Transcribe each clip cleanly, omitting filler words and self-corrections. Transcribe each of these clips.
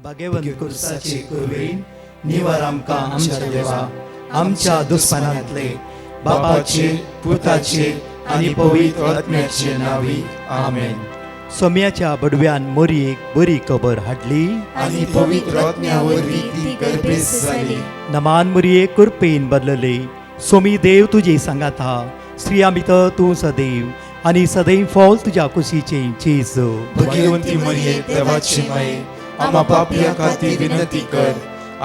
भगवंत कुर्साचे कुरवेन निवार आमकां आमच्या देवा आमच्या दुस्मनांतले बापाचे पुताचे आनी पवित्र आत्म्याचे नावी आमेन. सोम्याच्या बडव्यान मोरयेक बरी खबर हाडली आनी पवित्र आत्म्यावरवी ती गर्भेस जाली. नमान मोरये कुरपेन बदलले. सोमी देव तुजे सांगात हा. स्त्रिया भितर तूं सदैव आनी सदैव फॉल तुज्या कुशीचे जेजू. भगवंती मरिये देवाची माये आम्हा पापियां खातीर विनंती कर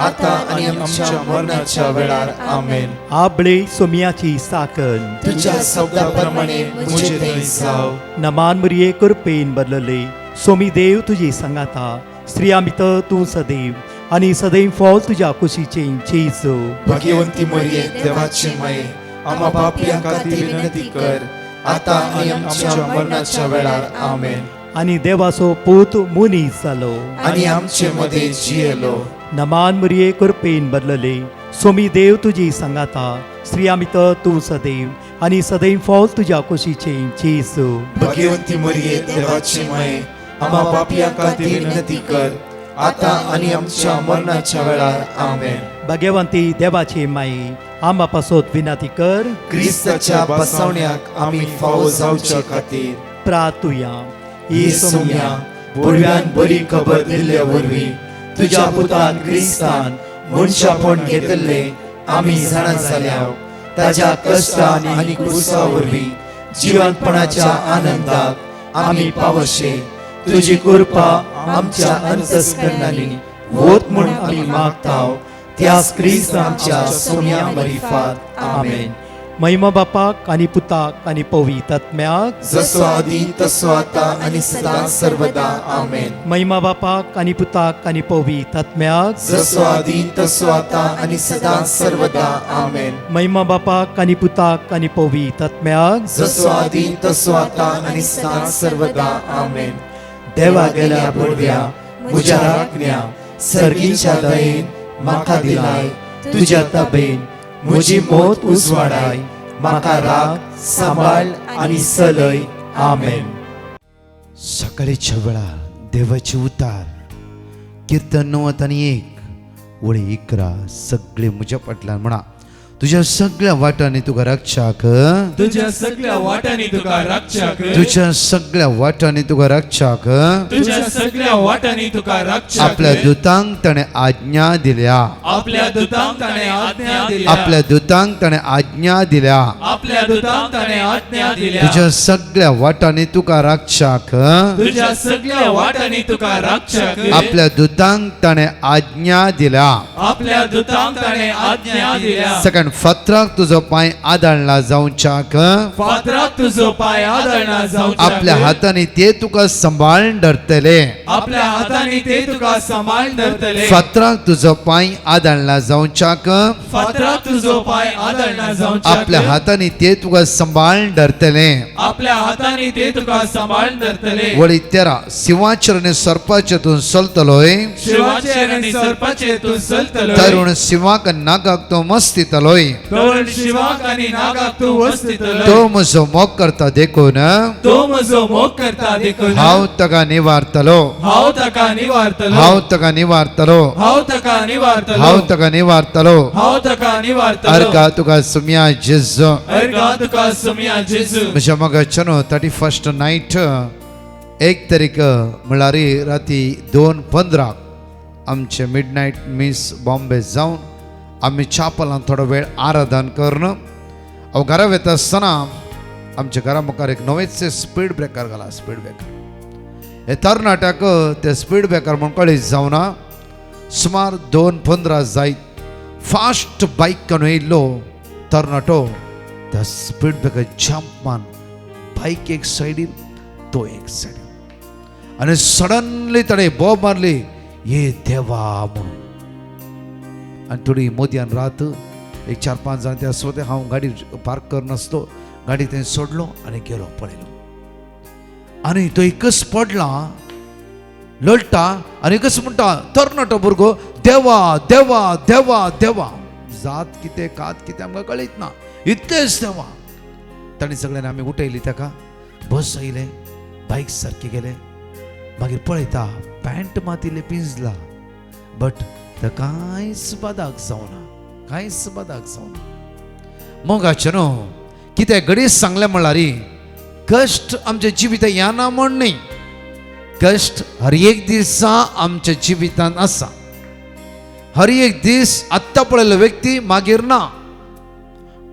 आता आनी आमच्या मरणाच्या वेळार आमेन. आबळे सोम्याची साकन तुझ्या शब्दाप्रमाणे मुझे थंय जाव. नमान मोरये कुरपेन बदलले. सोमी देव तुजे सांगात हा. स्त्रिया भितर तूं सदैव आनी सदैव फॉल तुज्या कुशीचे जेजू. भगवंती मरिये देवाची माये आम्हा पापियां खातीर विनंती कर आता आनी आमच्या मरणाच्या वेळार आमेन. आनी देवाचो पूत मुनीस जालो. आनी आमचे मध्ये जियेलो. नमान मोरये कुरपेन बदलले. सोमी देव तुजी सांगात हा. स्त्रिया भितर तूं सदैव आनी सदैव फॉल तुज्या कुशीचे जेजू. भगवंती मरिये देवाची माये आम्हा पापियां खातीर विनंती कर आता आनी आमच्या मरणाच्या वेळार आमेन. भगवंती देवाचे माये आंबा पासोत विनंती कर. क्रिस्ताच्या बसवण्याक आमी फावो जावचे खातीर प्रार्थुया. ही सोम्या बडव्यान बरी खबर दिल्ले वरवीं तुज्या पुतान क्रिस्तान मनशापण घेतले आमी जाणा जाल्याव ताज्या कश्टान आनी क्रुसा वरवीं जिवंतपणाच्या आनंदाक आमी पावशे. तुजी कृपा आमच्या अंतस्करणांनी वोत म्हूण आमी मागताव त्याच क्रिस्त आमच्या सोम्या मरिफात आमेन. महिमा बापाक आनी पुताक आनी पवित्र आत्म्याक जसो आदी तसो आता आनी सदां सर्वदा आमेन. महिमा बापाक आनी पुताक आनी पवित्र आत्म्याक जसो आदी तसो आता आनी सदां सर्वदा आमेन. महिमा बापाक आनी पुताक आनी पवित्र आत्म्याक जसो आदी तसो आता आनी सदां सर्वदा आमेन. देवा गेल्या बडव्या म्हज्या राखण्या सर्गीच्या दयेन म्हाका दिलाय तुज्या ताबेन म्हजी मोत उजवाडाय म्हाका राख सांबाळ आनी चलय आमेन. सकाळीच्या वेळार देवाचे उतार कीर्तन 90 आणि 1 ओळी 11 सगळे म्हज्या फाटल्यान म्हणा. तुझ्या सगळ्या वाटांनी तुका रक्षाक तुझ्या सगळ्या वाटांनी तुका रक्षाक तुझ्या सगळ्या वाटांनी तुका रक्षाक तुझ्या सगळ्या वाटांनी तुका रक्षाक आपल्या दुतांक ताणे आज्ञा दिल्या आपल्या दुतांक ताणे आज्ञा दिल्या आपल्या दुतांक ताणे आज्ञा दिल्या आपल्या दुतांक ताणे आज्ञा दिल्या तुझ्या सगळ्या वाटांनी तुका रक्षाक तुझ्या सगळ्या वाटांनी तुका रक्षाक आपल्या दुतांक ताणे आज्ञा दिल्या आपल्या दुतांक ताणे आज्ञा दिल्या सेकंड फातराक तुजो पांय आदळला जावच्याक फातराक तुजो पाय आदळना जावच्याक आपल्या हातांनी ते तुका सांबाळून धरतले आपल्या हातांनी ते तुका सांभाळून धरतले फातराक तुजो पांय आदळला जावच्याक फातराक तुजो पाय आदळना जावच्याक आपल्या हातांनी ते तुका सांबाळून धरतले आपल्या हातांनी ते तुका सांभाळून धरतले वळी 13 सिंहाचेर आनी सर्पाचेर तूं चलतलोय शिवाचेर आनी सर्पाचेर तूं चलतलोय तरुण सिंहाक नागाक तूं मस्तितलोय तरुण शिवाक आनी नागाक तूं वस्तितलोय तो म्हजो मोग करता देखून तो म्हजो मोग करता देखून हांव ताका निवारतलो हांव ताका निवारतलो हांव ताका निवारतलो हांव ताका निवारतलो हांव ताका निवारतलो हांव ताका निवारतलो अर्का तुका सुम्या जेजू अर्गा तुका सुम्या जेजू म्हज्या मोगाच्यान 31st नायट 1 तारीख म्हळ्यार राती 2:15 आमचे मिडनायट मिस बॉम्बे जावन आमी चापलान थोडो वेळ आराधन करून हांव घरा वता आसतना आमच्या घरा मुखार एक नवेच स्पीड ब्रेकर घाला. स्पीड ब्रेकर हे तरणाट्याक ते स्पीड ब्रेकर म्हूण कळीत जावना. सुमार 2:15 जायत फास्ट बायक करून येयल्लो तरणाटो त्या स्पीड ब्रेकर जंप मान बायक एक सायडीन तो एक सायडीन आनी सडनली ताणें बॉब मारली ये देवा म्हणून. आनी थोडी मोदयान रात एक 4-5 जाण ते आसले हांव गाडी पार्क करून आसलो गाडी थंय सोडलो आनी गेलो पळयलो आनी तो एकच पडला लळटा आनी एकच म्हणटा तरणाटो भुरगो देवा देवा देवा देवा. जात कितें कात कितें आमकां कळीत ना इतलेंच देवा. ताणें सगळ्यांनी आमी उठयली ताका बस आयले बायक सारकी गेले मागीर पळयता पॅन्ट मात इल्लें पिंजला बट तर कांयच बादाक जावना, कांयच बादाक जावना. मोगाचे न्हू, कितें घडीच सांगलें म्हणल्यार कश्ट आमच्या जिवितांत येना म्हण न्ही, कश्ट हर एक दिसा आमच्या जिवितांत आसा. हर एक दीस आत्ता पळयल्लो व्यक्ती मागीर ना.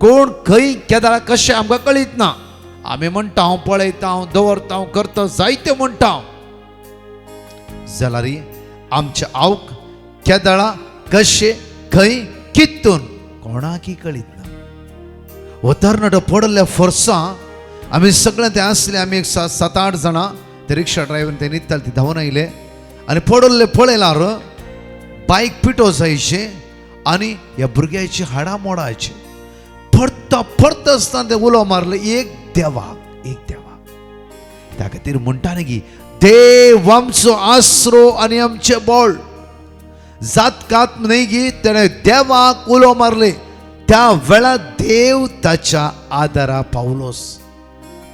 कोण खंय केदार कशें आमकां कळीत ना. आमी म्हणटा हांव पळयता, हांव दवरता, हांव करता, जायते म्हणटा जाल्यार आमच्या आवक केदाळा कशें खंय कितून कोणाकी कळीत ना. उदाहरणार्थ पडल्या फोर्सा आमी सगळे ते आसले, आमी एक 7-8 जाणां ते रिक्षा ड्रायव्हर ते न्हिदताले, ती धांवन आयले आनी पडले पळयल्यार बायक पिटो जायचे आनी ह्या भुरग्याची हाडां मोडायची. पडता पडता आसतना ते उलो मारले एक देवाक, एक देवाक. त्या खातीर म्हणटा न्ही की देव आमचो आसरो आनी आमचे बळ. जातकात न्ही की तेणें देवाक उलो मारले, त्या वेळार देव ताच्या आदारा पावलोस.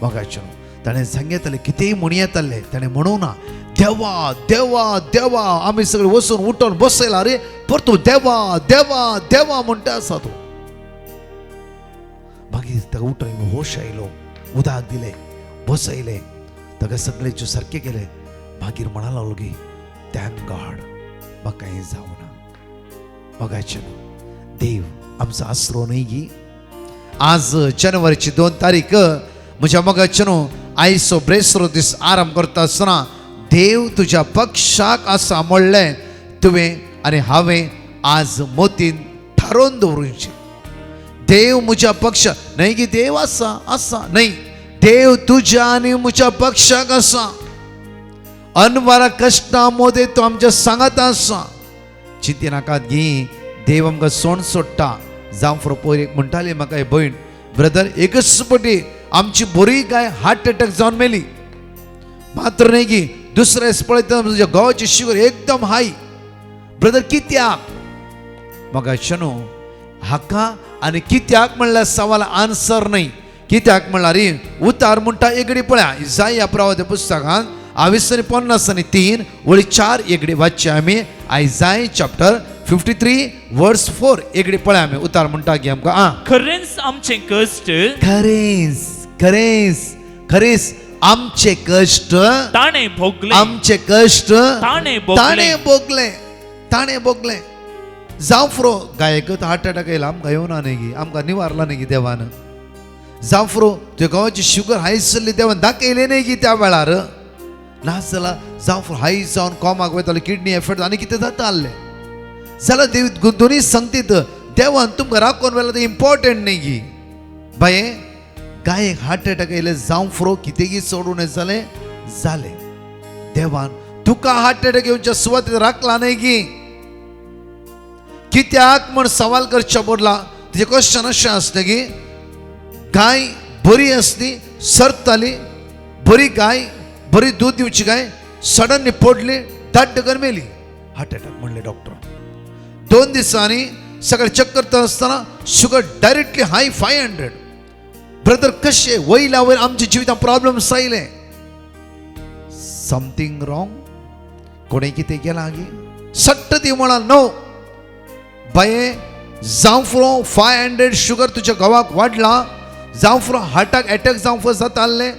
बघायचे ताणें सांगितले कितेंय म्हणी येताले, ताणें म्हणूं ना देवा देवा देवा. आमी सगळे वचून उठोन बसयला रे, पर तूं देवा देवा देवा म्हणटा आसा तूं. मागीर ताका उठोन होश आयलो, उदक दिलें, बसयलें, ताका सगळेचे सारकें केलें. मागीर म्हणा लागलो की थँक गॉड, म्हाका कांय जावना. बघायचे देव आमचो आसरो न्ही की. आज जानेवारीची 2 तारीख म्हज्या मोगाचे न्हू, आयचो ब्रेसरो दीस आराम करता आसतना देव तुज्या पक्षाक आसा म्हणलें तुवें आनी हांवें आज मोतीन थारोवन दवरूंचें. देव म्हज्या पक्षा न्हय की देव आसा आसा न्हय, देव तुज्या आनी म्हज्या पक्षाक आसा. अनवरा कश्टां मोदे तो आमच्या सांगात आसा. चिंती नाकात गी, देव आमकां सोण सोडटा. जावं फुडें पयर एक म्हणटाली म्हाका हे भयण, ब्रदर एकच पटी आमची बरी गाय हार्ट अटॅक जावन मेली, मात्र न्ही की दुसऱ्या दीस पळयता तुज्या घोवाची शुगर एकदम हाय. ब्रदर कित्याक? म्हाका न्हू हाका आनी कित्याक म्हणल्यार सवाल आन्सर न्हय. कित्याक म्हणल्यार उतार म्हणटा एगडी पळया इसाया प्रवादी पुस्तकांत 22:50-3 वळी 4 एगडी वाचचे आमी. आयजाय चॅप्टर 53 वर्स 4 एगडी पळया आमी. उतार म्हणटा की आमकां खरेंच आमचे कश्ट खरेंच खरेंच खरेंच आमचे कश्ट ताणें भोगले, आमचे कश्ट ताणें भोगले. ताणें भोगले. जावं फुरो गायकत हार्ट अटॅक येयला, आमकां येवना न्ही गी, आमकां निवारला न्ही गी देवान. जावं फुरो तुज्या घोवाची शुगर हाय जाल्ली देवान दाखयले न्ही गी त्या वेळार. नाच जाल्यार जावं फुरो हाय जावन कोमाक वयताले, किडनी एफेक्ट आनी कितें जाता आसलें जाल्यार देव दोनी सांगतीत देवान तुमकां राखोवन व्हेला तें इम्पॉर्टंट न्ही गी. बाये गायक हार्ट अटॅक येयले, जावं फुरो कितेंय सोडून जालें जालें. देवान तुका हार्ट अटॅक येवच्या सुवातेर राखला न्ही गी. कित्याक म्हण सवाल करच्या बदला तेजें क्वेश्चन अशें आसलें की गाय बरी आसली, सरताली, बरी गाय, बरी दूध दिवची गाय सडनली पडली, दाट मेली. हार्ट अटॅक म्हणले डॉक्टर. 2 दिसांनी सगळे चेक करता आसतना शुगर डायरेक्टली हाय 500. ब्रदर कशें वयल्या वयर आमच्या जिवितांत प्रॉब्लम्स आयले. Something wrong. कोणें कितें केलां गी? सट्ट ती म्हणाल नो बाये, जावं फुरो 500 शुगर तुज्या घोवाक वाडला, जावं फुरो हार्टाक अटॅक जावं फुरो जाता आसलें,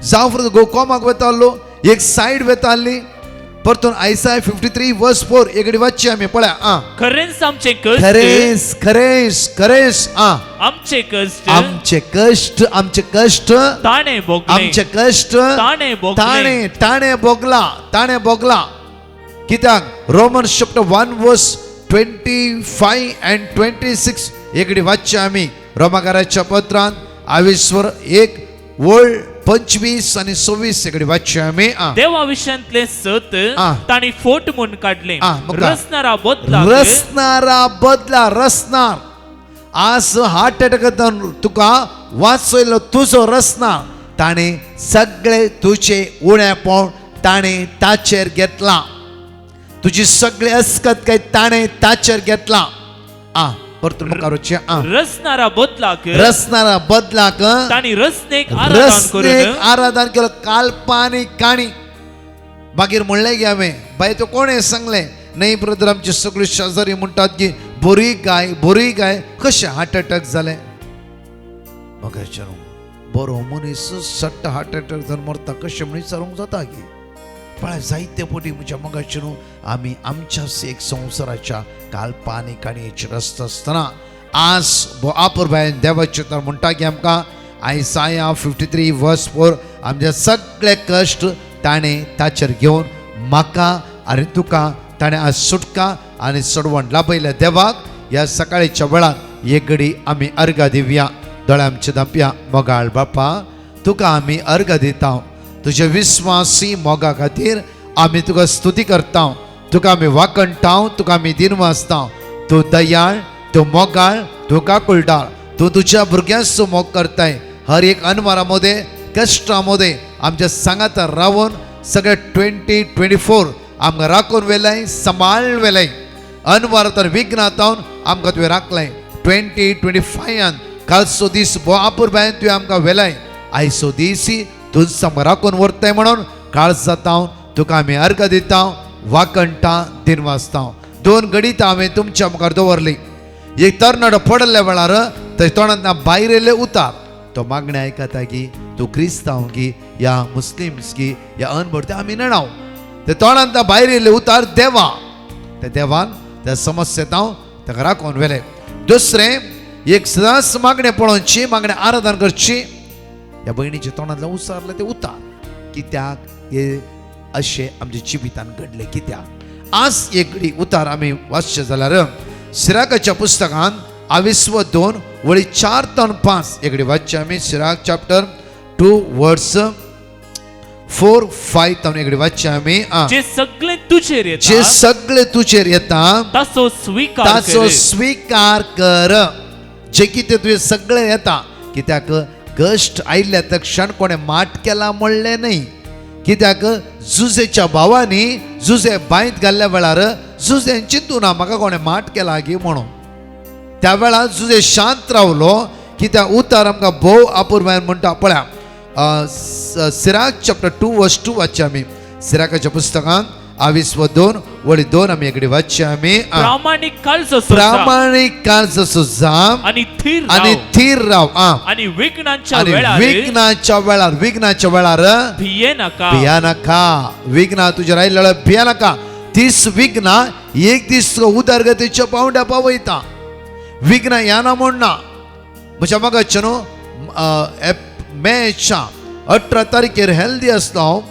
जावं फुरो घोव कोमाक वता आसलो, एक सायड वता आसली. परतून आयसाय 53 वर्स 4 एगडी वाचची आमी पळया. खरेंच आमचे कश्ट, खरेंच खरेंच खरेंच आमचे कश्ट, आमचे कश्ट, आमचे कश्ट ताणें भोगले, आमचे कश्ट ताणें भोगले. ताणें भोगला, ताणें भोगला. कित्याक रोमन्स चॅप्टर 1 वर्स 25 and 26 एगडी वाचचे आमी. रोमाकाराच्या पत्रांत 22:1 वळ 25 आणि 26 एगडी वाचचे आमी. देवा विशयांतले सत ताणी फोट म्हूण काडले. म्हाका रसनारा बदला, रसनारा बदला, रसनार. आज हार्ट अटॅकांत तुका वाचयलो तुजो रसनार. ताणें सगळे तुजे उणेपण ताणें ताचेर घेतला. तुजी सगळी अस्कत काय ताणें ताचेर घेतला. परतून मुखार वचचें. रसनारा बदलाक, रसनारा बदलाक ताणी रसनेक आराधन करून आराधन केलं. काल्पनिक काणी. मागीर म्हणलें गे हांवें बाय तो कोणें सांगलें नाही ब्रदर आमचे सगळे शेजारी म्हणतात की बरी गाय कशें हार्ट अटॅक जाले म्हाका विचारूं बरो मनीस सट्ट हार्ट अटॅक जावन मरता कशें म्हण विचारूंक जाता की पण जायते पटी म्हज्या मगाचे न्हू आमी आमच्याच एक संवसाराच्या काल्पनीक आनी रस्त आसतना आज आपूर बायन देवाचे तर म्हणटा की आमकां आयसाया 53 वर्स 4 आमचे सगळे कश्ट ताणें ताचेर घेवन म्हाका आनी तुका ताणें आज सुटका आनी सोडवण लाभयल्या देवाक ह्या सकाळीच्या वेळार एक घडी आमी अर्घ दिवया दोळ्या आमचे धांपया मोगाळ बापा तुका आमी अर्घ दिता तुझे विश्वासी मोगा खातीर आमी तुका स्तुती करता तुका आमी वाकणटा तुका आमी दिनवासता तूं दयाळ तूं मोगाळ तूं काकुळटाळ तूं तुझ्या भुरग्यांचो मोग करताय हर एक अनवरामध्ये कश्टामध्ये आमच्या सांगात रावून सगळे 2024 आमकां राखून वेलाय सांबाळ वेलाय अनवर तर विघ्नातावन आमकां तुवें राखलाय 2025 कालचो दीस आपूर बायन तुवें आमकां वेलाय आयचो दीस तूं सामको राखून व्हरताय म्हणून काळज जाता तुका आमी अर्घ दिता वाकणटा दिनवासता 2 घडी हांवें तुमच्या मुखार दवरली एक तरणाटो पडले वेळार थंय तोंडांत भायर येयले उतार तो मागणें आयकता की तूं क्रिस्तांव की या मुस्लिम्स की या अनबड ते आमी नणाव ते तोंडांत भायर येयले उतार देवा त्या देवान त्या समस्येत हांव ताका राखून व्हेले दुसरें एक सदांच मागणें पळोवची मागणें आराधना करची ह्या भयणीच्या तोंडांतल्यान उसारले ते उतार कित्याक हे अशें आमच्या जिवितान घडले कित्याक आज एक घडी उतार आमी वाचचे जाल्यार सिराकाच्या पुस्तकान 22 वळी 4 ते 5 एक घडी वाचचे आमी सिराक चॅप्टर 2 वर्स 4, 5 तावन एक घडी वाचचे आमी जे सगळे तुझेर येता जे सगळे तुजेर येता ताचो स्वीकार ताचो कर. स्वीकार कर जे कितें तुवें सगळें येता कित्याक कश्ट आयिल्ल्या त्या क्षण कोणें माट केला म्हणलें न्ही कित्याक जुजेच्या भावांनी जुजे बांयत घाल्ल्या वेळार जुजेन चिंतून ना म्हाका कोणें माट केला गी म्हणून त्या वेळार जुजे शांत रावलो कित्याक उतार आमकां भोव आपुरबायन म्हणटा पळया सिराक चॅप्टर 2 वर्स 2 वाचचे आमी सिराकाच्या पुस्तकान 22 वळी 2 आमी एकडी वाचचे आमी प्रामाणिक काळजो सोजा प्रामाणिक काळज सुजाम आणि आणि थीर राव आणि विघ्नांच्या आणि वेळार विघ्नाच्या वेळार भिये नका भिया नाका विघ्ना तुझ्या राहिलेलं भिया नाका तीस विघ्ना एक दीस उदरगतीच्या पावंड्या पावयता विघ्न याना म्हणना म्हज्या मगाच्या न्हू मेच्या 18 तारखेर हेल्दी आसलो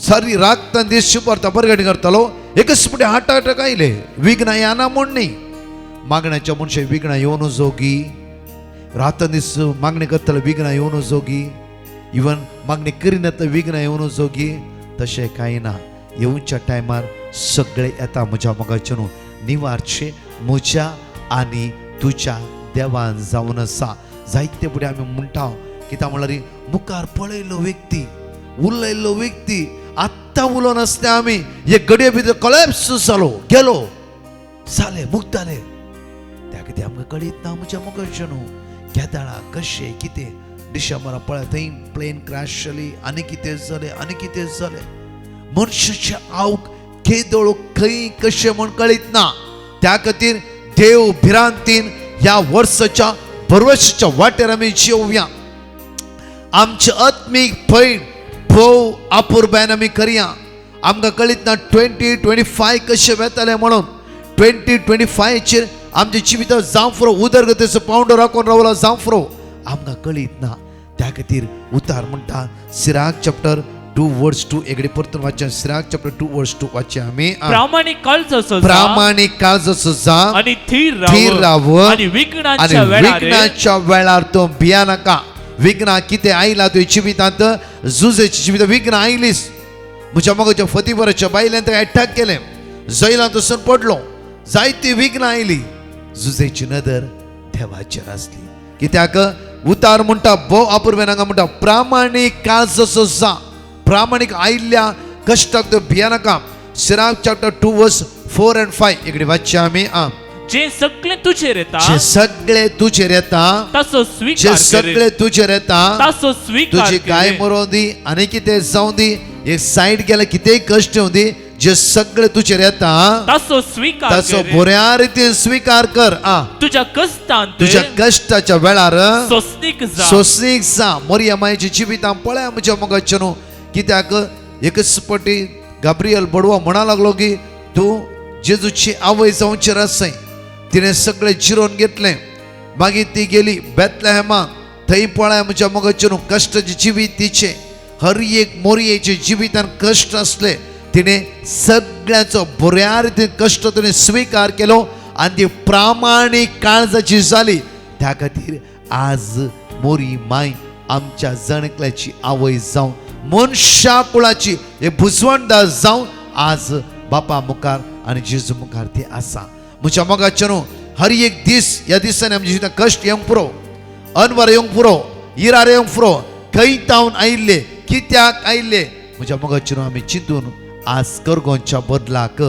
सारी रात दीस शिपरता परगट करतालो एकच फुटे हार्ट अटॅक आयले विघ्न याना म्हण न्ही मागण्याच्या मनशे विघ्न येवन जोगी रात दीस मागणी करतलो विघ्न येवन जोगी इवन मागणी करिना विघ्न येवन जोगी तशें कांय ना येवच्या टायमार सगळे येता म्हज्या मोगाचे न्हू निवारचे म्हज्या आनी तुज्या देवान जावन आसा जायते फुडें आमी म्हणटा कित्याक म्हळ्यार मुखार पळयलो व्यक्ती उलयल्लो व्यक्ती आत्तां उलोवन नासले आमी एक घडये भितर कॉलेप्स जालो गेलो जाले मुक्ताले त्या कितें आमकां कळीत ना म्हज्या मोगाचे न्हू केदाळा कशें कितें डिसेंबरा पळय थंय प्लेन क्रॅश जाली आनी कितें जालें मनशाचे आवक केदोळ खंय कशें म्हण कळीत ना त्या खातीर देव भिरांतीन ह्या वर्साच्या परवशाच्या वाटेर आमी जिवया आमचे आत्मीक पैड भोव आपुरबायन आमी करया आमकां कळीत ना 2025 कशें वेतालें म्हणून 2025 चेर आमच्या जिवितांत जावं फुरो उदरगतीचो पावंडो राखून रावलो जावं फुरो आमकां कळीत ना त्या खातीर उतार म्हणटा सिराक चॅप्टर 2 वर्स 2 एकडी परतून वाचन सिराक चॅप्टर 2 वर्स 2 वाचचे आमी प्रामाणिक काळजो सोजा प्रामाणिक काळजो सोजा आणि थीर राव आणि विघ्नाच्या वेळार तो भिया नाका विघ्ना कितें आयला तुवें जिवितांत जुजेची जिवित विघ्न आयलीस म्हज्या मोगाच्या फतीवराच्या बायल्यान ताका अटॅक केलें जैलांत वचून पडलो जायती विघ्न आयली जुजेची नदर देवाचेर आसली कित्याक उतार म्हणटा भोव आपुरबायन हांगा म्हणटा प्रामाणीक काळजो सोजा प्रामाणीक आयिल्ल्या कश्टाक तो भिया नाका सिराक चॅप्टर 2 वर्स 4 and 5 एकडी वाचचे आमी जे सगळे तुझेर येता जे सगळे तुजेर येता ताचो स्वीकार जे सगळे तुजेर येता ताचो स्वीकार तुजी गाय मरों दी आनी कितें जावं दी एक सायड गेल्यार कितेंय कश्ट येवं दी जे सगळे तुझेर येता तासो स्वीकार ताचो कर. बऱ्या रितीन स्वीकार कर. तुझ्या कष्टांत तुझ्या कष्टाच्या वेळार सोसनीक जा. सोसनीक जा. मोरयामायेच्या जिवितां पळया म्हज्या मोगाचे न्हू. कित्याक एकच पाटी गाब्रियल बडवो म्हणा लागलो की तूं जेजूची आवय जावचेर आसय. तिने सगळे जिरोवन घेतले. मागीर ती गेली बेतलेहेमाक. थंय पळय म्हज्या मोगाचे न्हू कश्टाचे जिवीत तिचे. हर एक मोरयेच्या जिवितान कश्ट असले. तिने सगळ्याचो बऱ्या रितीन कश्ट तिने स्वीकार केलो आणि ती प्रामाणीक काळजाची जाली. त्या खातीर आज मोरी माय आमच्या जणकल्याची आवय जावन मनशा कुळाची हे भुजवणदार जावन आज बापा मुखार आणि जेजू मुखार ती आसा. म्हज्या मोगाचे न्हू हर एक दीस ह्या दिसांनी आमच्या जिवितांत कश्ट येवंक पुरो, अनवर येवंक पुरो, इरार येवंक पुरो. खंय तावन आयिल्ले, कित्याक आयिल्ले म्हज्या मोगाचे न्हू आमी चिंतून आज करगोंच्या बदलाक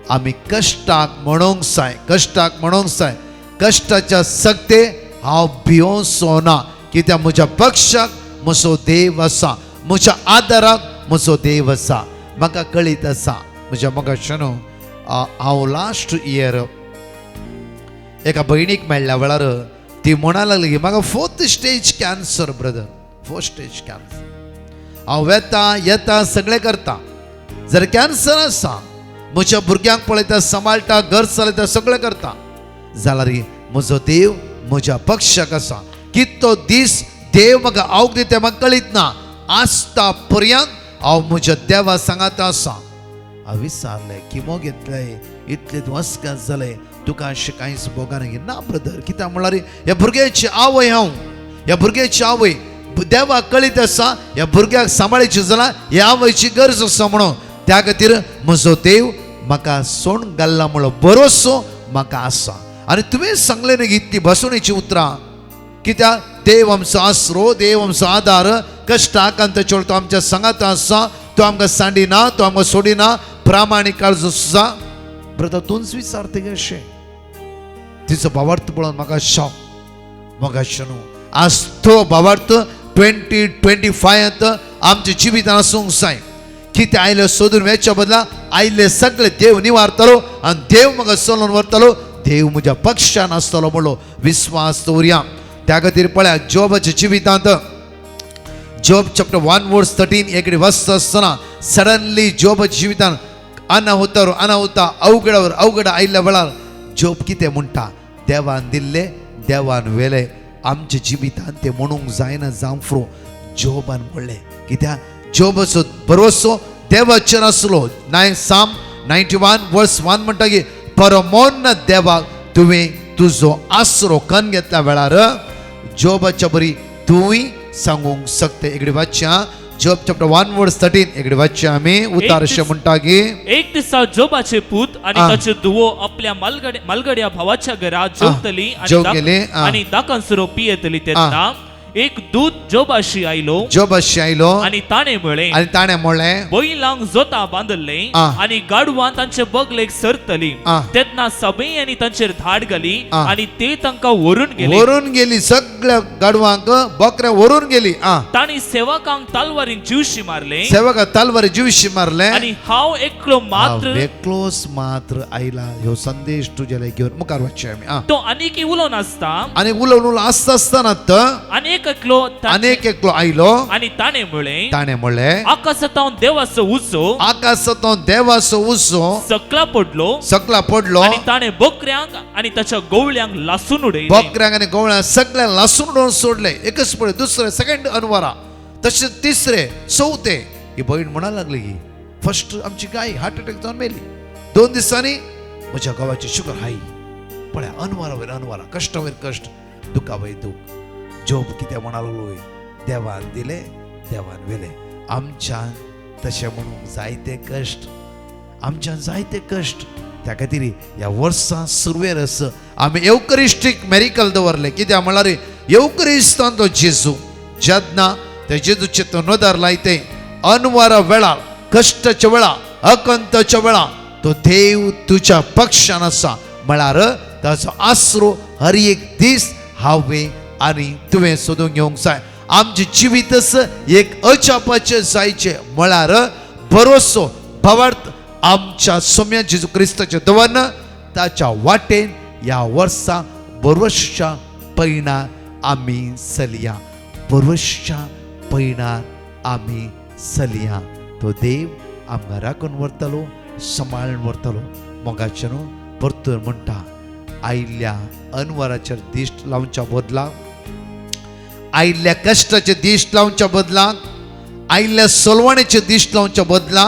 आमी कश्टाक म्हणूंक जाय. कश्टाक म्हणूंक जाय. कश्टाच्या सक्ते हांव भियोंचो ना. कित्याक म्हज्या पक्षाक म्हजो देव आसा. म्हज्या आदाराक म्हजो देव आसा. म्हाका कळीत आसा म्हज्या मोगाचे न्हू हांव लास्ट इयर एका भयणीक मेळ्ळ्या वेळार ती म्हणा लागली की म्हाका 4th stage cancer brother. 4th stage cancer. हांव येता सगळें करता. जर कॅन्सर आसा म्हज्या भुरग्यांक पळयता, सांबाळटा, घर चलयता, सगळें करता जाल्यार म्हजो देव म्हज्या पक्षाक आसा. कितो दीस देव म्हाका आवक दिता म्हाका कळीत ना. आसता पर्यंत हांव म्हज्या देवा सांगात आसा. हांव विचारलें किमो घेतले, इतले दुस्कास जाले, तुका अशें कांयच भोगाना गे. ना ब्रदर, कित्याक म्हळ्यार ह्या भुरग्याची आवय हांव. ह्या भुरग्याची आवय देवाक कळीत आसा ह्या भुरग्याक सांबाळची जाल्यार ह्या आवयची गरज आसा म्हणून. त्या खातीर म्हजो देव म्हाका सोड घाल्ला म्हणून भरोसो म्हाका आसा. आनी तुवें सांगलें न्ही इतली बसवणेची उतरां. कित्याक देव आमचो आसरो, देव आमचो आदार. कश्टाक आनी ताचे तो आमच्या सांगात आसा. तो आमकां सांडिना, तो आमकां सोडिना. प्रामाणीक काळजो आसा. ब्रदर तूंच विचार तेगे अशें. तिचो भावार्थ पळोवन म्हाका शॉक. मोगाचे न्हू आज तो भावार्थ 2025 आमच्या जिवितान आसूंक जाय. कितें आयले सोदून वेच्या बदला आयले सगळे देव निवारतलो आनी देव म्हाका चलोवन व्हरतलो. देव म्हज्या पक्षान आसतलो म्हणलो विश्वास दवरया. त्या खातीर पळया जॉबाच्या जिवितांत जॉब चॅप्टर 1:13 एक वस्त आसतना सडनली जॉबाच्या जिवितान अनाहुता अवघडावर अवघड आयिल्ल्या वेळार जॉब कितें म्हणटा, देवान दिल्ले देवान वेले. आमच्या जिवितान ते म्हणूंक जायना जावं फ्रो जॉबान म्हणलें. कित्याक जॉबाचो भरोसो देवाचेर आसलो. साम 91:1 म्हणटा की परमोन्न देवाक तुवें तुजो आसरो कन्न घेतल्या वेळार जॉबाच्या बरी तुंय सांगूंक शकता. एकडे वाचया जॉब चॅप्टर 1:13 एकडे वाचया आमी. उतार अशें म्हणटा की एक दिसा जोबाचे पूत आणि ताचे धुवो आपल्या मालगड्या भावाच्या घरात जेवतली आणि दाकांसुरो पियेतली. तेन्ना एक दूत जोबाशी आयलो आणि ताणे म्हणले बैलांक जोता बांदले आणि गाडवां तांचे बगलेक सरतली. तेन्ना सभेयांनी तांचेर धाड घाली आणि ते तांकां व्हरून गेली. सगळ्या गाडवांक बकऱ्या व्हरून गेली. तांणी सेवकांक तलवारीन जीवशी मारले आणि हांव एकलोच मात्र आयला. ह्यो संदेश तुजेले घेवन मुखार वचचें आमी. तो आनीक उलोवन आसता आनी उलोवन आसतना अनेक एकलो आयलो आणि ताणे म्हणले आकाशांत देवाचो उजो सकला पडलो आणि ताणे बकऱ्यांक आणि ताच्या गवळ्यांक लासून उडयले. बकऱ्यांक आणि गवळ्यांक सगळ्या लासून उडोवन सोडले. एकच पळय दुसरे सेकंड अनवरा तशें तिसरे चौथे ही बहीण म्हणा लागली की फर्स्ट आमची गाय हार्ट अटॅक जावन मेली. 2 दिसांनी म्हज्या गावाची शुगर हाय. पळय अनवरा वयर अनवरा, कश्टा वयर कश्ट, दुखा वयर दुख. जॉब कितें म्हणा लागलो देवान दिले देवान वेले. आमच्यान तशें म्हणून जायते कश्ट. त्या खातीर ह्या वर्सा सुरवेर आमी एवकरिस्टीक मेरिकल दवरले. कित्याक म्हळ्यार एवकरिस्तान तो जेजू जेन्ना ते जेजूचे तो नोदार लायते अनवरा वेळार कश्टाच्या वेळा अकंताच्या वेळा तो देव तुज्या पक्षान आसा. म्हळ्यार ताचो आसरो हर एक दीस हांवें आनी तुवें सोदून घेवंक जाय. आमचे जिवीतच एक अचापाचे जायचे म्हळ्यार भरोसो भावार्थ आमच्या सोम्या जेजू क्रिस्ताचे दवन ताच्या वाटेन या वर्सा बरोवसच्या पैणार आम्ही चलया, बरोवसच्या पैणार आम्ही चलया. तो देव आमकां राखून व्हरतलो, सांबाळून व्हरतलो. मोगाचे न्हू परतून म्हणटा, आयिल्ल्या अनवराचेर दिश्ट लावच्या बदला, आयिल्ल्या कश्टाचे दिश्ट लावच्या बदला, आयिल्ल्या सोलवणेचे दिश्ट लावच्या बदला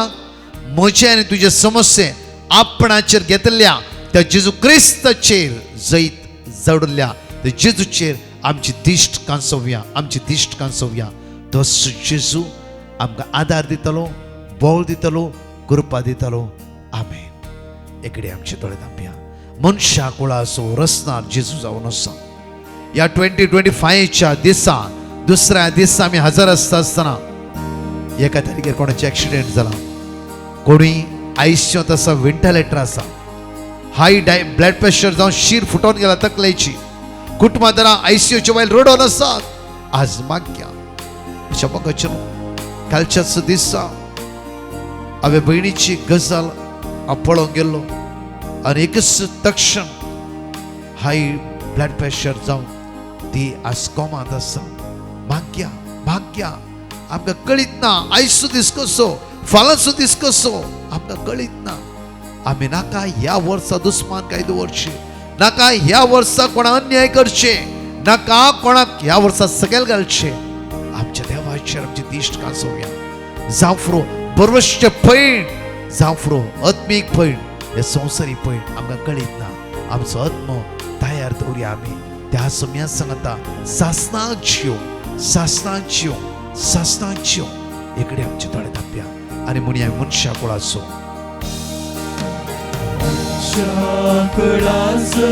म्हजे आनी तुजे समस्ये आपणाचेर घेतल्या त्या जेजू क्रिस्ताचेर जैत जडल्या त्या जेजूचेर आमची दिश्ट कांसोवया, आमची दिश्ट कांसोवया. तो जेजू आमकां आदार दितलो, बोळ दितलो, कृपा दितलो. आमेन. एकडे आमचे दोळे धांपया. मनशा कुळा असो रसनार जेजू जावन आसा. या 2025च्या दिसा दुसऱ्या दिसा आमी हजर आसतना एका तारीखेर कोणाचे ॲक्सिडेंट जाला, कोणी आयसीयूत आसा, व्हेंटिलेटर आसा, हाय ब्लड प्रेशर जावन शीर फुटोन गेला तकलेची, कुटुंबादारां आयसीयूच्या भायर रडोन आसात. आज मागया शपकाचेर कालच्याच दिसा हांवें भयणीची गजाल हांव पळोवंक गेल्लो आनी एकच तक्षण हाय ब्लड प्रेशर जावन ती आज कोमांत आसा. मागया मागया आमकां कळीत ना आयचो दीस कसो, फाल्यांचो दीस कसो आमकां कळीत ना. आमी नाका ह्या वर्सा दुस्मान काय दवरचे, नाका ह्या वर्सा कोणा अन्याय करचे, नाका कोणाक ह्या वर्सा सकयल घालचे. आमच्या देवाचेर आमची दिश्ट कांसोवया. जावं फुरो बरोवसचे पैण, जावं फुरो आत्मीक पैण, हे संवसारी पैण आमकां कळीत ना. आमचो आत्मो तयार दवरया आमी त्या समया सांगता सासणाक जियो, सासणाक जियो, सासणाक जियो. एकडे आमचे दोळे धांपया आनी म्हणया मनशा कुळाचो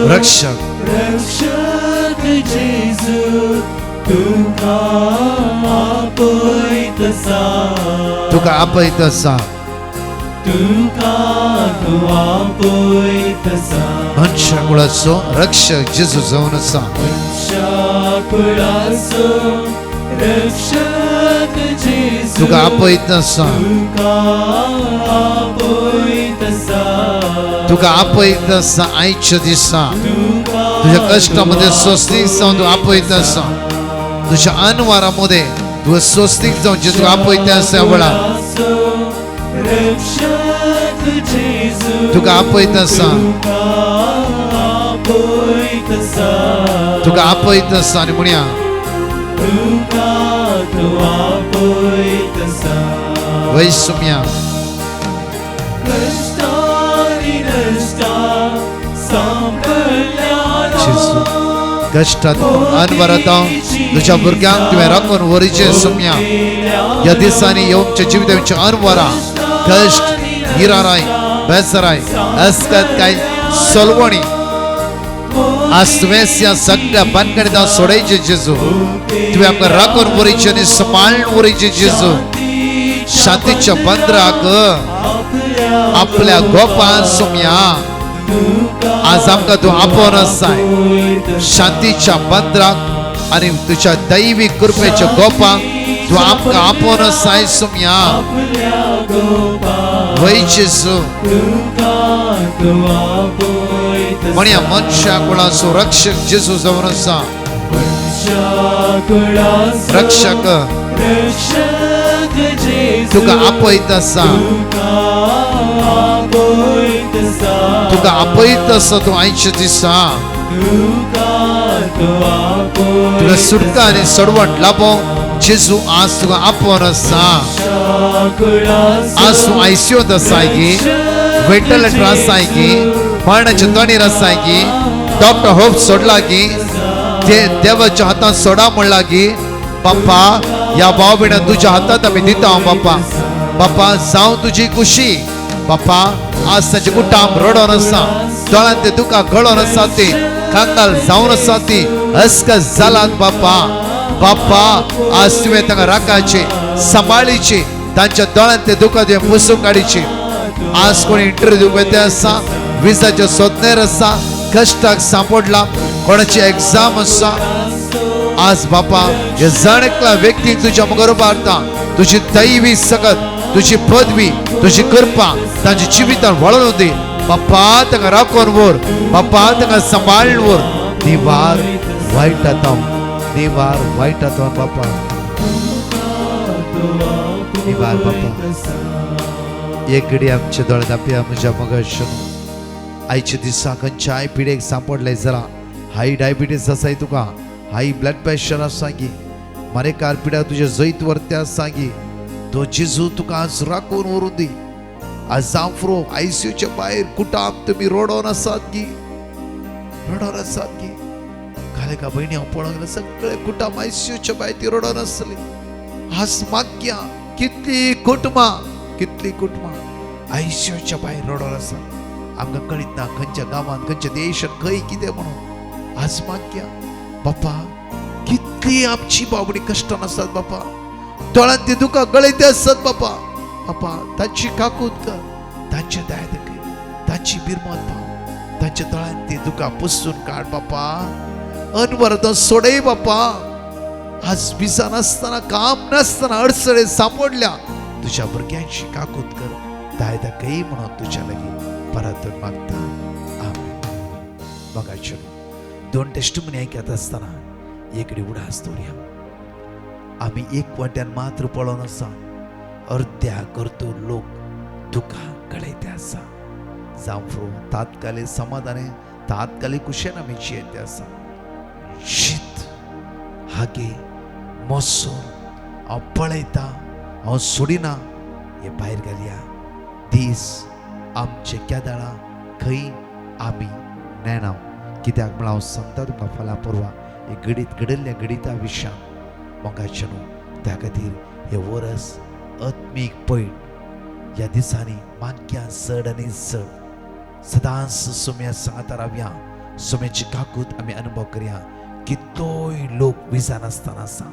रक्षक रक्षक जेजू तुका आपयतसा, तुका आपयतसा, तुका तूं आपयतसा. मनशा कुळाचो रक्षक जेजू जावन आसा. मनशा कुळाचो रक्षक जेजू तुका आपयतसा, तुका आपयतसा, तुका आपयतसा. आयच्या दिसा तुका तुझ्या कष्टामध्ये स्वस्तिक जावन तू आपयतसा. तुझ्या अनवारामध्ये तू स्वस्तिक जावन जेजू आपयतसा. वळा रक्षक जेजू तुका आपयतसा, आपयतसा, तुका आपयतसा. आनी म्हणया तुका तूं आपयतसा. वैसुम्या कष्टांनी नश्टां सांभळ्याना, जेजू कष्टात अनवरात तुझ्या भुरग्यांक तुवें राखून व्हरचें. सुम्या ह्या दिसांनी येवच्या जिवितांची अनवरां, कष्ट, हिराराय, बेसराय, अस्कत काय सोलवणी आज तुवें ह्या सगळ्या बांदकडे सोडायचे जेजू. तुवें आमकां राखून व्हरचें आनी सांबाळून व्हरचें जेजू. शांतीच्या बंदराक आपल्या गोपान सुम्या आज आमकां तूं आपोवन आसाय. शांतीच्या बंदराक आनी तुज्या दैवी कृपेच्या गोपाक तूं आमकां आपोवन आसाय सुम्या. वय जेजू म्हणया मनशा कुळाचो रक्षक जेजू जावन आसा. रक्षक तुका आपयत आसा, तुका आपयत आसा. तूं आयच्या दिसा तुका सुटका आनी सडवण लाभो जेजू आज तुका आपोवन आसा. आज तूं आयसीयूत आसाय गी, व्हेंटिलेटर आसाय गी, मरणाच्या तोंडीर आसाय गी, डॉक्टर होप सोडला गी, देवाच्या हातांत सोडा म्हणला गी. बाप्पा या भाव भयणां तुज्या हातांत आमी दिता बाप्पा. बाप्पा जावं तुजी खुशी. बाप्पा आज ताचे कुटाम रडोन आसा, दोळ्यांत ते दुकां गळोन आसा, ती कांगाल जावन आसा, ती अस्कस जालात बाप्पा. बाप्पा आज तुवें तांकां राखायचे, सांबाळीचे, तांच्या दोळ्यांत ते दुकां तुवें पुसून काडीचे. आज कोणी इंटरव्यू दिवपी आसा, विजाच्या सोदनेर आसा, कश्टाक सांपडला, कोणाची एग्जाम आसा. आज बापा या जाणेकल्या व्यक्तीक तुझ्या मुखार उबारता. तुझी दैवी सकत तुझी पदवी तुझी कृपा तांची जिवितान वळून दी बाप्पा तांकां राखून व्हर बाप्पा तांकां सांबाळून व्हर देवार वायटांत देवार वायटांत बाप्पा देवार बाप्पा एक घडी आमचे दोळे दापया म्हज्या मगाशन आयच्या दिसा खंयच्याय पिडेक सांपडले जाल्यार हाय डायबिटीस आसाय तुका हाय ब्लड प्रेशर आसा गी मारेकार पिड्या तुझे जैत वर्ते आसा गी तो जेजू तुका आज राखून व्हरून दी आज जांफ्रो आयसीयूच्या भायर कुटाम तुमी रडोन आसात गी घाले का बहिणी हांव पळोवंक गेल्यार सगळे कुटाम आयसीयूच्या भायर ती रडोन आसली आज मागया कितली कुटुंबां आयसीयूच्या भायर रडोन आसा आमकां कळीत ना खंयच्या गांवांत खंयच्या देशांत खंय कितें म्हणून आज मागया बापा कितली आमची बाबडी कश्टान आसात बापा दोळ्यांत ते दुकां गळयते आसतात बापा बापा तांची काकूत कर तांचे दायद कर तांची बिरमत पाव तांच्या दोळ्यांत ते दुकां पुसून काड बापा अनवरत सोडय बापा आज विजा नासतना काम नासतना अडचणी सापडल्या तुझ्या भुरग्यांची काकूत कर दायद कई म्हणून तुझ्या लागीं परतून मागता आमेन बघायचो दोन टेस्टिमनी आयकत आसतना एकडी उडास दवरया आमी एक वाट्यान मात्र पळोवन आसा अर्ध्या करतो लोक दुखा गळयते आसा जांफ्रो तात्कालीक समाधाने तात्कालीक कुशेन आमी जियेते आसा शीत हागे मोसोर हांव पळयता हांव सोडिना हे भायर घालया दीस आमचे केदाळा खंय आमी नेणाव कित्याक म्हळ्यार हांव सांगता तुमकां फाल्यां परवा एक घडीत घडयल्ल्या घडिता विशयान मोगाचें न्हू त्या खातीर हे वर्स आत्मीक पैट ह्या दिसांनी मागया चड आनी चड सदांच सुम्या सांगता रावया सुम्याची काकूत आमी अनुभव करया कितलोय लोक विजा नासतना आसा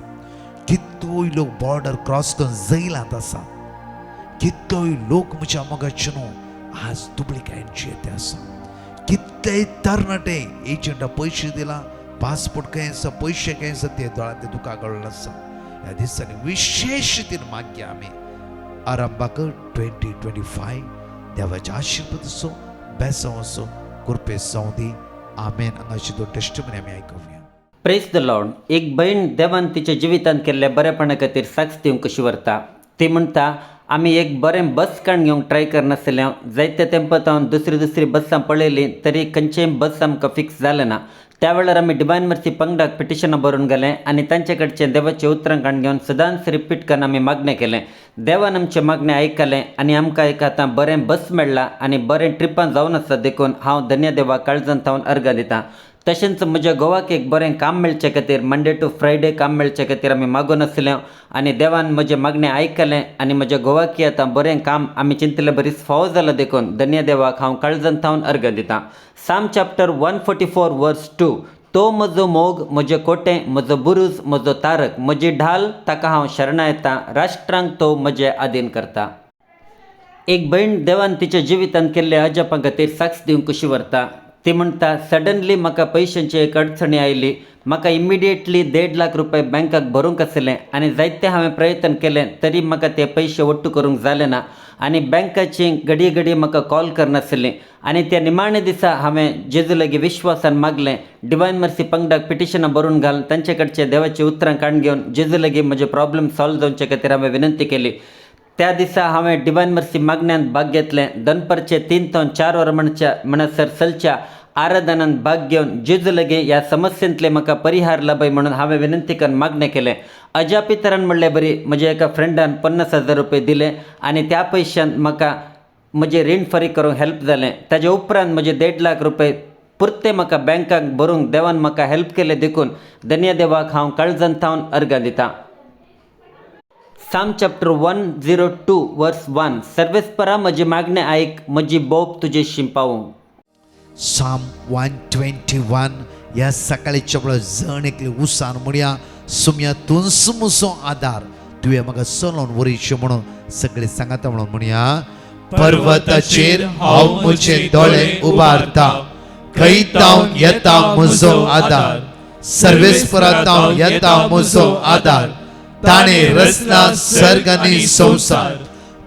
कितलोय लोक बॉर्डर क्रॉस करून जैलांत आसा कितलोय लोक म्हज्या मोगाचें न्हू आज डुप्लिकेट येते आसा कितले तरणाटे एजंटा पयशे दिला पासपोर्ट खंय आसा पयशे खंय आसा ते दोळ्यांत ते दुकां गळ्ळें आसा ह्या दिसांनी विशेष रितीन मागया आमी आरंभाक 2025 देवाच्या आशिर्वाद असो बेसांव असो कृपे सौदी आमेन हांगाची दोन टेस्टिमनी आमी आयकुया प्रेज द लॉर्ड एक भयण देवान तिच्या जिवितांत केल्ल्या बरेपणा खातीर साक्ष दिवंक कशी व्हरता ती म्हणटा आमी एक बरें बस स्टँड घेवंक ट्राय करनासलें जायत्या तेंपात हांव दुसरी बसां पळयलीं तरी खंयचेय बस आमकां फिक्स जालें ना त्या वेळार आमी डिवायन मर्सी पंगडाक पिटिशनां बरोवन गेलें आनी तांचे कडचें देवाचें उतरांकण घेवन सदांच रिपीट करून आमी मागणें केलें देवान आमचें मागणें आयकलें आनी आमकां एक आतां बरें बस मेळ्ळां आनी बरें ट्रिपां जावन आसा देखून हांव धन्य देवाक काळजांत हांव अर्घ दितां तशेंच म्हज्या घोवाक एक बरें काम मेळचे खातीर मंडे टू फ्रायडे काम मेळचे खातीर आमी मागून आसलें आनी देवान म्हजें मागणें आयकलें आनी म्हज्या घोवाकी आतां बरें काम आमी चिंतले बरीच फावो जालां देखून धन्य देवाक हांव काळजांत हांव अर्घ दितां साम चॅप्टर 144 वर्स 2 तो म्हजो मोग म्हजें कोटें म्हजो बुरूज म्हजो तारक म्हजी ढाल ताका हांव शरणा येतां राष्ट्रांक तो म्हजें आधीन करता एक भयण देवान तिच्या जिवितांत केल्ल्या अजापां खातीर साक्ष दिवंक कशी व्हरता ती म्हणटा सडनली म्हाका पयशांची एक अडचणी आयली म्हाका इमिडिएटली 1.5 लाख रुपया बँकाक भरूंक आसलें आनी जायते हांवें प्रयत्न केलें तरी म्हाका ते पयशे वट्टू करूंक जालें ना आनी बँकाची घडी म्हाका कॉल करनासलीं आनी त्या निमाणे दिसा हांवें जेजू लागीं विश्वासान मागलें डिवायन मर्सी पंगडाक पिटिशनां बरोवन घाल तांचे कडचे देवाचें उतरां काण घेवन जेजू लागीं म्हजे प्रॉब्लेम सॉल्व जावचे खातीर हांवें विनंती केली त्या दिसा हांवें डिवायन मर्सी मागण्यांत भाग घेतलें दनपारचे 3 ते 4 वरां म्हणसर चलच्या आराधनांत भाग घेवन जेजू लागीं ह्या समस्येंतले म्हाका परिहार लाभय म्हणून हांवें विनंती करून मागणें केलें अजापितरान म्हणलें बरी म्हज्या एका फ्रेंडान 50,000 रुपये दिले आनी त्या पयशांत म्हाका म्हजें रीण फारीक करूंक हेल्प जालें ताजे उपरांत म्हजे 1.5 लाख रुपये पुरते म्हाका बँकाक भरूंक देवान म्हाका हेल्प केलें देखून धन्य देवाक हांव काळजांत हांव अर्घ दितां साम चॅप्टर 102 वर्स 1 सर्वेस्परा म्हजी मागणें आयक म्हजी बोब तुजे शिंपावूं साम 121 ह्या सकाळीच्या वेळार जण एकली उसान म्हणया सुम्या तुंसमुसो आदार तुवें म्हाका चलोवन वरीचे म्हणून सगळे सांगाता म्हणून म्हणया पर्वताचेर हांव म्हजे दोळे उबारता खंयतावन येता म्हजो आदार सर्वेस्परांतावन येता म्हजो आदार ताणें रचला सर्ग आनी संवसार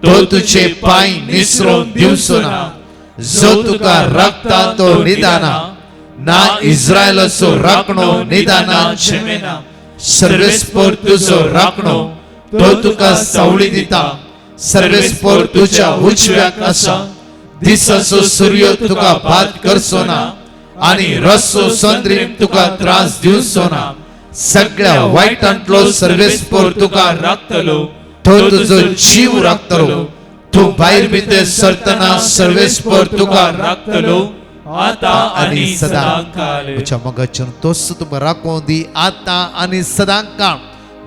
तो तुझे पाय निसरून दिवसो ना, जो तुका राखता तो निदाना, ना इस्रायलाचो राखणो निदाना जेमेना, सर्वेस्पर तुजो राखणो तो तुका सावळी दिता, सर्वेस्पर तुझ्या उजव्याक आसा, दिसाचो सूर्य तुका बाद करचो ना, आणि रस्सो संद्रीम तुका त्रास दिवचो ना, सगळ्या वाईटांतलो सर्वेस्पर तुका राखतलो, तो तुजो जीव राखतलो, तू भायर भितर सरतना सर्वेस्पर तुका राखतलो, आता आणि सदांकाळ. तुझ्या मगाच्यान तोच तुका राखों दी आता आणि सदांकाळ.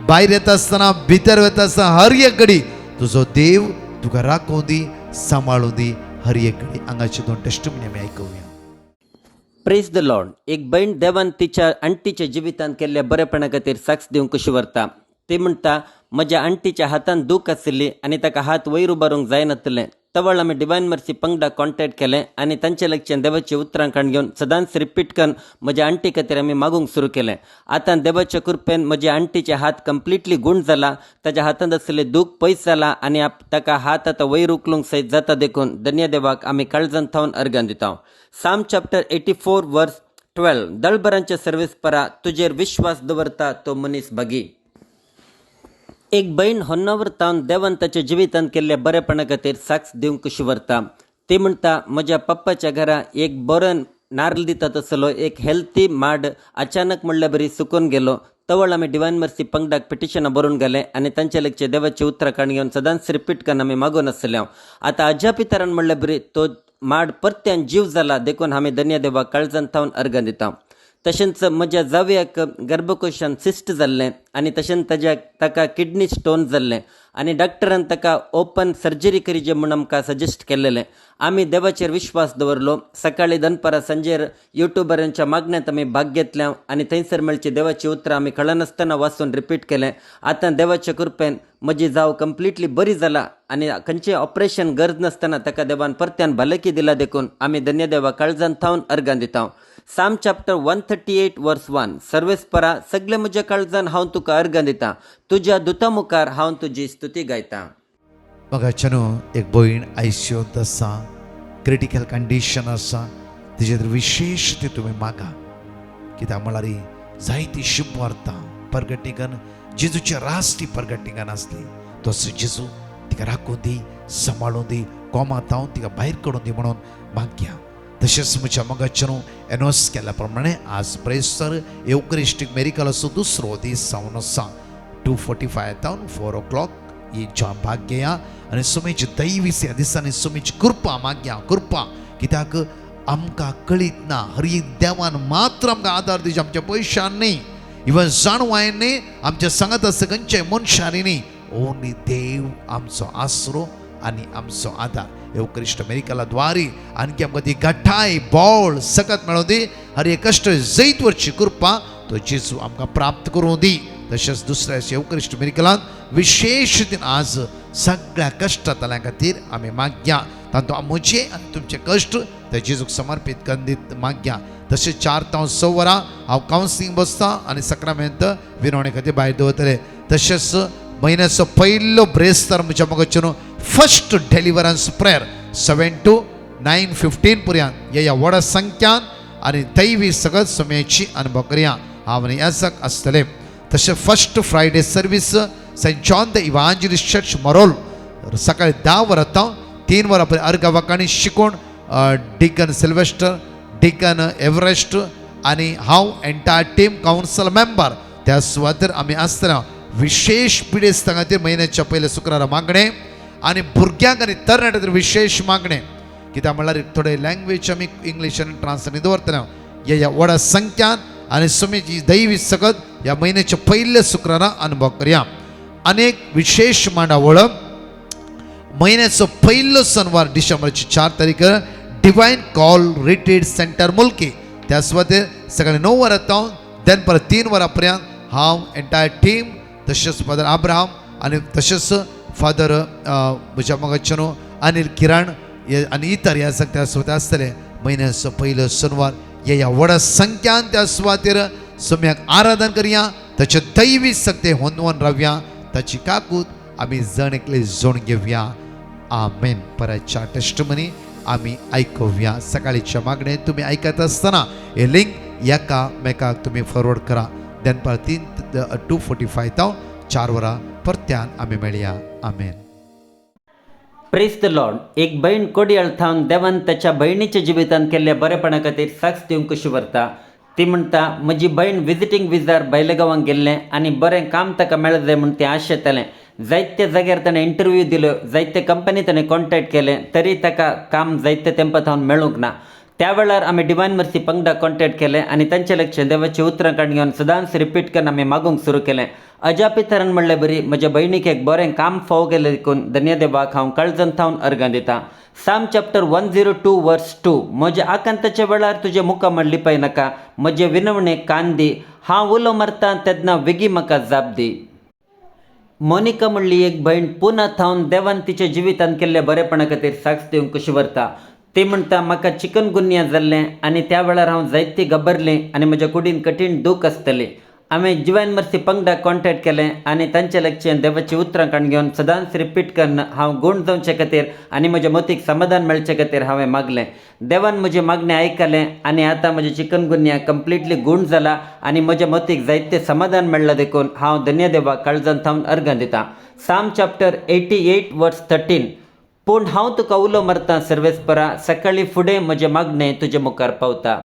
भायर येता आसतना भितर वता आसतना हर एक घडी तुजो देव तुका राखों दी, सांबाळूं दी हर एक घडी. हांगाचे दोन टेस्टिमनी आमी आयकुया. Praise the lord. एक बहीण देवान तिच्या आंटीच्या जिवितांत केल्ल्या बरेपणा खातीर साक्ष दिवंक कशी व्हरता. ती म्हणटा, म्हज्या आंटीच्या हातान दूख आशिल्ली आनी ताका हात वयर उबारूंक जायनासलें. तवळ आमी डिवायन मर्सी पंगडा कॉन्टॅक्ट केलें आनी तांचे लागच्यान देवाची उतरां काण घेवन सदांच रिपीट करून म्हज्या आंटी खातीर आमी मागूंक सुरू केलें. आतां देवाच्या कृपेन म्हज्या आंटीचे हात कंप्लिटली गूण जाला, ताच्या हातांत आशिल्लें दूख पयस जाला आनी ताका हात आतां वयर उखलूंक सयत जाता देखून धन्य देवाक आमी काळजांत थावन अर्गां दिता. साम चॅप्टर 84 वर्स 12. दळबरांच्या सर्वेस्परा तुजेर विश्वास दवरता तो मनीस भागी. एक बहीण होन्नावर तावन देवान ताच्या जिवितांत केल्ल्या बरेपणा खातीर साक्ष दिवंक कशी व्हरता. ती म्हणटा, म्हज्या पप्पाच्या घरा एक बरो नारळ दितात आसलो एक हेल्थी माड अचानक म्हणल्या बरी सुकून गेलो. तवळ आमी डिवायन मर्सी पंगडाक पिटिशनां बरोवन गेले आनी तांचे लागचे देवाची उतरां काण घेवन सदांच रिपीट करून आमी मागून आसल्या. आतां अज्या पितरान म्हणल्या बरी तो माड परत्यान जीव जाला देखून आमी धन्य देवाक काळजांत थावन अर्गां दिता. तशेंच म्हज्या जावयाक गर्भकोशान सिस्ट जाल्लें आनी तशेंच ताका किडनी स्टोन जाल्लें आनी डॉक्टरान ताका ओपन सर्जरी करीचे म्हूण आमकां सजेस्ट केल्लें. आमी देवाचेर विश्वास दवरलो. सकाळीं दनपारां सांजेर युट्यूबरांच्या मागण्यांत आमी भाग घेतल्या आनी थंयसर मेळची देवाची उतरां आमी कळनासतना वाचून रिपीट केलें. आतां देवाच्या कृपेन म्हजी जाव कंप्लिटली बरी जाला आनी खंयचें ऑपरेशन गरज नासतना ताका देवान परत्यान भलायकी दिला देखून आमी धन्य देवा काळजांत थावन अर्गां दिता. साम चॅप्टर 138 वर्स 1. सर्वेस्परा सगळे म्हज्या काळजान हांव तुका अर्गां दिता, तुज्या दुता मुखार हांव तुजी स्तुती गायता. मगाच्यान एक भयण आयसीयूंत आसा, क्रिटिकल कंडिशन आसा, तिजे खातीर विशेष ती तुमी मागा. कित्याक म्हळ्यार जायती शुभ वार्ता परगटिकान जेजूची रास ती परगटिकान आसली. तसो जेजू तिका राखूं दी, सांबाळूं दी, कोमातावन तिका भायर काडून दी म्हणून मागया. तशेंच म्हज्या मगाच्यान एनोस केल्या प्रमाणे आज प्रेस्तर एवकरिस्टीक मेरिकलाचो दुसरो दीस जावन आसा. 2:45 तावन 4 o'clock ही भाग घेया आनी सुमेची दैवीस ह्या दिसांनी सुमेची कृपा मागया. कृपा कित्याक आमकां कळीत ना, हरी देवान मात्र आमकां आदार दिवचे, आमच्या पयशांनी न्ही, इवन जाणवायेन न्ही, आमच्या सांगात आसा खंयच्याय मनशांनी न्ही. ओन्ली देव आमचो आसरो आनी आमचो आदार. एवकरिस्ट मेरिकला द्वारी आणखी आमकां ती घटाय बोळ सकत मेळों दी. हर एक कश्ट जैत वरची कृपा तो जेजू आमकां प्राप्त करूं दी. तशेंच दुसऱ्या एवकरिस्ट मेरिकलांत विशेष रितीन आज सगळ्या कश्टांतल्या खातीर आमी मागया. तातूंत म्हजे आनी तुमचे कश्ट ते जेजूक समर्पीत करून मागया. तशेंच 4 तावन 6 वरां हांव कावन्सिलींग बसता आनी सक्रामेंत विनवणे खातीर भायर दवरतले. तशेंच म्हयन्याचो पयलो ब्रेस्तार म्हज्या मगाच्यान फर्स्ट डेलिव्हरन्स प्रेयर 7 to 9:15 पर्यंत ह्या व्हड संख्यान आनी दैवी सगळ्या समयाची अनुभव करया. हांव याजक आसतलें. तशें first Friday service saint John the evangelist church Marol सकाळीं 10 वरां 3 वरां पर्यंत अर्घ वाकाणी शिकोवन डिकन सिल्वेस्टर, डिकन एव्हरेस्ट आनी हांव एंटायर टीम कावन्सिल मेंबर त्या सुवातेर आमी आसतना विशेष पिडेस्तां खातीर म्हयन्याच्या पयल्या शुक्रारा मागणें आनी भुरग्यांक आनी तरणाट्यां खातीर विशेष मागणें. कित्याक म्हळ्यार थोडे लँग्वेज आमी इंग्लिशान ट्रान्सलेट दवरतना ह्या व्हड संख्यान आनी सुमेची दैवी सगत ह्या म्हयन्याच्या पयल्या शुक्रारा अनुभव करया. अनेक विशेष मांडावळ म्हयन्याचो पयलो शनवार डिसेंबराची 4 तारीख डिवायन कॉल रिट्रीट सेंटर मुल्की त्या सुवातेर सकाळीं 9 वरां दनपार 3 वरां पर्यंत हांव एंटायर टीम तशेंच फादर अब्राहम आनी तशेंच फादर म्हज्या मगाच्यान अनिल किरण आनी इतर ह्या त्या सुवातेर आसतले. म्हयन्याचो पयलो शनवार ह्या व्हड संख्यान त्या सुवातेर सम्याक आराधन करया. ताचे दैवी सक्ते होंदवून रावया. ताची काकूत आमी जण एकले जोड घेवया. आमेन. परतच्या टेस्टमनी आम्ही ऐकूया. सकाळीच्या मागणे तुम्ही ऐकत असताना हे लिंक एकामेकाक तुम्ही फॉरवर्ड करा. दनपार 3 to 2:45 जावन 4 वरां परत्यान आमी मेळया. आमेन. Praise the lord. एक बहीण कोडयाळ थावन देवान त्याच्या बहिणीच्या जिवितान केल्ल्या बरेपणा खातीर साक्ष दिवंक कशी व्हरता. ती म्हणटा म्हजी बहीण विजिटींग विजार भायल्या गांवांक गेल्लें आनी बरें काम ताका मेळत जाय म्हूण तें आशेतालें. जायत्या जाग्यार ताणें इंटरव्यू दिल्यो, जायते कंपनी ताणें कॉन्टॅक्ट केलें, तरी ताका काम जायते तेंपात थावन मेळूंक ना. त्या वेळार आमी डिवायन मर्सी पंगडा कॉन्टॅक्ट केलें आनी तांचे लक्ष देवाची उतरां काडून घेवन सदांच रिपीट करून आमी मागूंक सुरू केलें. अजापितरान म्हणलें बरी, म्हज्या भयणीक एक बरें काम फावो गेलें देखून धन्यदेवाक हांव काळजान थावन अर्गां दितां. साम चॅप्टर 102 वर्स 2. म्हज्या आकांताच्या वेळार तुजे मुखार लिपय नाका, म्हजे विनवणेक कान दी. हांव उलो मारतां तेन्ना वेगी म्हाका जाप दी. मोनिका म्हणली एक भयण पुना थावन देवान तिच्या जिवितान केल्ल्या बरेपणा खातीर साक्ष दिवंक कशी व्हरता. ती म्हणटा म्हाका चिकनगुन्या जाल्लें आनी त्या वेळार हांव जायती घबरलें आनी म्हज्या कुडीन कठीण दूख आसतलें. आमी डिवायन मर्सी पंगडा कॉन्टॅक्ट केलें आनी तांचे लक्षान देवाची उतरां काडून घेवन सदांच रिपीट करून हांव गूण जावचे खातीर आनी म्हज्या मतीक समाधान मेळचे खातीर हांवें मागलें. देवान म्हजें मागणें आयकलें आनी आतां म्हजें चिकनगुन्या कंप्लिटली गूण जाला आनी म्हज्या मतीक जायतें समाधान मेळ्ळां देखून हांव धन्यदेवाक काळजान थावन अर्गां दितां. साम चॅप्टर 88 वर्स 13. पूण हांव तुका उलो मारतां सर्वेस्परा, सकाळी फुडें म्हजें मागणें तुजे मुखार पावता.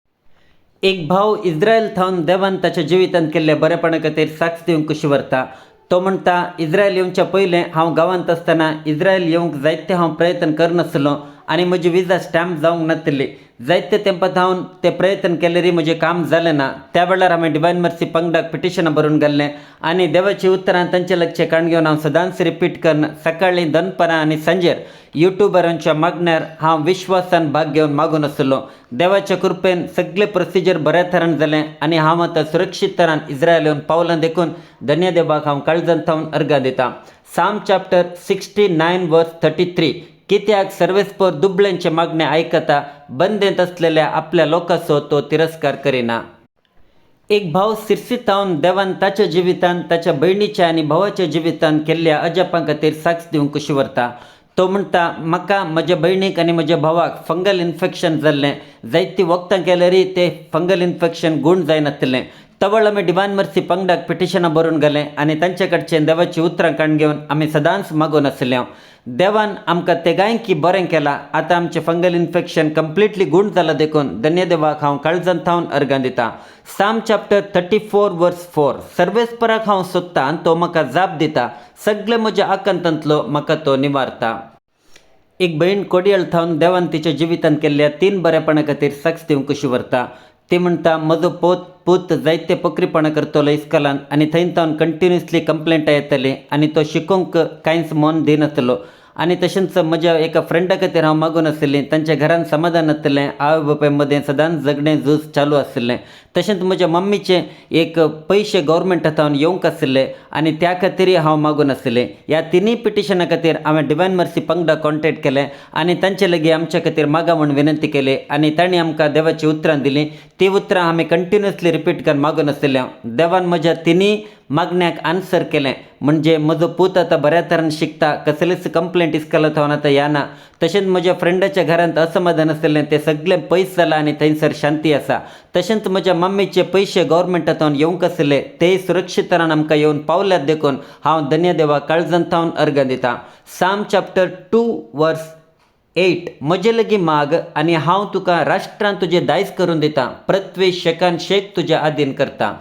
एक भाव इस्रायल थावन देवान ताच्या जिवितान केल्ल्या बरेपणा खातीर साक्ष दिवंक कशी व्हरता. तो म्हणटा इस्रायल येवच्या पयलें हांव गांवांत आसतना इस्रायल येवंक जायते हांव प्रयत्न करनासलो आनी म्हजी विजा स्टॅम्प जावंक नासली. जायते तेंपात हांव ते प्रयत्न केलेरी म्हजें काम जालें ना. त्या वेळार हांवें डिवायन मर्सी पंगडाक पिटिशनां बरोवन घाल्लें आनी देवाची उतरां तांचे लक्ष काडून घेवन हांव सदांच रिपीट करून सकाळीं दनपारां आनी सांजेर युट्यूबरांच्या मागण्यार हांव विश्वासान भाग घेवन मागून आसलो. देवाच्या कृपेन सगळें प्रोसिजर बऱ्या तरान जालें आनी हांव आतां सुरक्षीत तरान इस्रायल येवन पावलां देखून धन्यदेवाक हांव काळजान थावन अर्गां दितां. साम चॅप्टर 69 वर्स 33. कित्याक सर्वेस्पर दुबळ्यांचे मागणे आयकता, बंदेंत असलेल्या आपल्या लोकांचो तो तिरस्कार करिना. एक भाव सिरसीत थावन देवान ताच्या जिवितान ताच्या भयणीच्या आनी भावाच्या जिवितान केल्ल्या अजापां खातीर साक्ष दिवंक कशी व्हरता. तो म्हणटा म्हाका म्हज्या भयणीक आनी म्हज्या भावाक फंगल इन्फेक्शन जाल्लें. जायतीं वखदां केल्यारी तें फंगल इन्फेक्शन गूण जायनासलें. तवळ आमी डिवायन मर्सी पंगडाक पिटिशनां बरोवन घालें आनी तांचे कडच्यान देवाची उतरां काडून घेवन आमी सदांच मागून आसले. देवान आमकां तेगांयकी बरें केलां. आतां आमचें फंगल इन्फेक्शन कंप्लिटली गूण जालां देखून धन्यदेवाक हांव काळजान थावन अर्गां दितां. साम चॅप्टर 34 वर्स 4. सर्वेस्पराक हांव सोदतां आनी तो म्हाका जाप दिता. सगळे म्हज्या आकांतांतलो म्हाका तो निवारता. एक भयण कोडयाळ थावन देवान तिच्या जिवितान केल्ल्या 3 बरेपणा खातीर साक्ष दिवंक कशी व्हरता. ती म्हणटा म्हजो पूत जायते पक्रीपणां करतलो इस्कॉलांत आनी थंय तावन कंटिन्युअसली कंप्लेंटां येतली आनी तो शिकूंक कांयच मन दिनासलो. आनी तशेंच म्हज्या एका फ्रेंडा खातीर हांव मागून आसलें. तांच्या घरान समाधान आसलें. आवय बापाय मदें सदांच जगणें झूज चालू आसलें. तशेंच म्हज्या मम्मीचे एक पयशे गव्हर्मेंटा थावन येवंक आसले आनी त्या खातीरय हांव मागून आसलें. ह्या तिनूय पिटिशनां खातीर हांवें डिवायन मर्सी पंगडा कॉन्टॅक्ट केलें आनी तांचे लागीं आमच्या खातीर मागा म्हूण विनंती केली आनी तांणी आमकां देवाची उतरां दिलीं. ती उतरां आमी कंटिन्युअसली रिपीट करून मागून आसलें. देवान म्हज्या तिनूय मागण्याक आन्सर केलें. म्हणजे म्हजो पूत आतां बऱ्या तरान शिकता, कसलीच कंप्लेंट इस्कॉला थावन आतां येना. तशेंच म्हज्या फ्रेंडाच्या घरांत असमाधान आसलें तें सगळें पयस जालां आनी थंयसर शांती आसा. तशेंच म्हज्या मम्मीचे पयशे गव्हर्मेंटा थावन येवंक आसले तेय सुरक्षीत तरान आमकां येवन पावल्यात देखून हांव धन्यदेवाक काळजान थावन अर्गां दितां. साम चॅप्टर 2 वर्स 8. म्हजे लागीं माग आनी हांव तुका राष्ट्रांत तुजें दायज करून दितां. पृथ्वी शेकान शेक तुज्या आदीन करता.